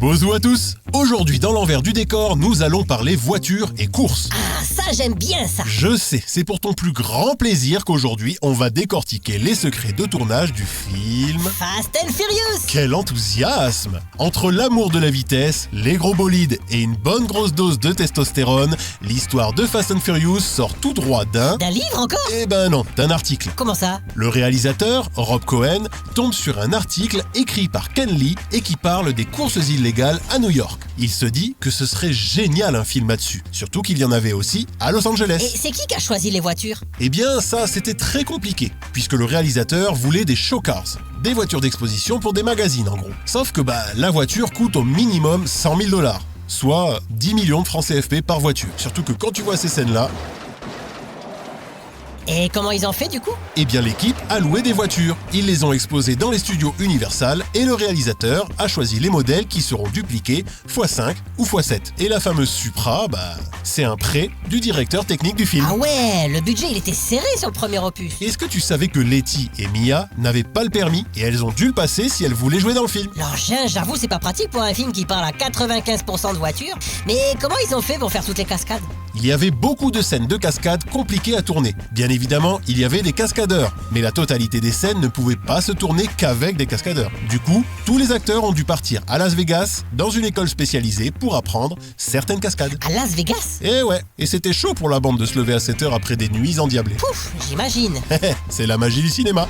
Bonjour à tous. Aujourd'hui, dans l'envers du décor, nous allons parler voitures et courses. Ah, ça j'aime bien ça. Je sais, c'est pour ton plus grand plaisir qu'aujourd'hui, on va décortiquer les secrets de tournage du film... Fast and Furious. Quel enthousiasme! Entre l'amour de la vitesse, les gros bolides et une bonne grosse dose de testostérone, l'histoire de Fast and Furious sort tout droit d'un... D'un livre encore? Eh ben non, d'un article. Comment ça? Le réalisateur, Rob Cohen, tombe sur un article écrit par Ken Lee et qui parle des courses illégales à New York. Il se dit que ce serait génial un film là-dessus, surtout qu'il y en avait aussi à Los Et Angeles. c'est qui a choisi les voitures? Eh bien ça, c'était très compliqué, puisque le réalisateur voulait des show cars, des voitures d'exposition pour des magazines en gros. Sauf que la voiture coûte au minimum 100 000 $, soit 10 millions de francs CFP par voiture. Surtout que quand tu vois ces scènes-là, Et comment ils ont fait du coup? eh bien l'équipe a loué des voitures. Ils les ont exposées dans les studios Universal et le réalisateur a choisi les modèles qui seront dupliqués x5 ou x7. Et la fameuse Supra, c'est un prêt du directeur technique du film. Ah ouais, le budget il était serré sur le premier opus. Est-ce que tu savais que Letty et Mia n'avaient pas le permis et elles ont dû le passer si elles voulaient jouer dans le film? L'engin, j'avoue, c'est pas pratique pour un film qui parle à 95% de voitures. Mais comment ils ont fait pour faire toutes les cascades? Il y avait beaucoup de scènes de cascades compliquées à tourner. Bien évidemment, il y avait des cascadeurs, mais la totalité des scènes ne pouvait pas se tourner qu'avec des cascadeurs. Du coup, tous les acteurs ont dû partir à Las Vegas, dans une école spécialisée, pour apprendre certaines cascades. À Las Vegas? Et ouais, et c'était chaud pour la bande de se lever à 7 heures après des nuits endiablées. Pouf, j'imagine. C'est la magie du cinéma.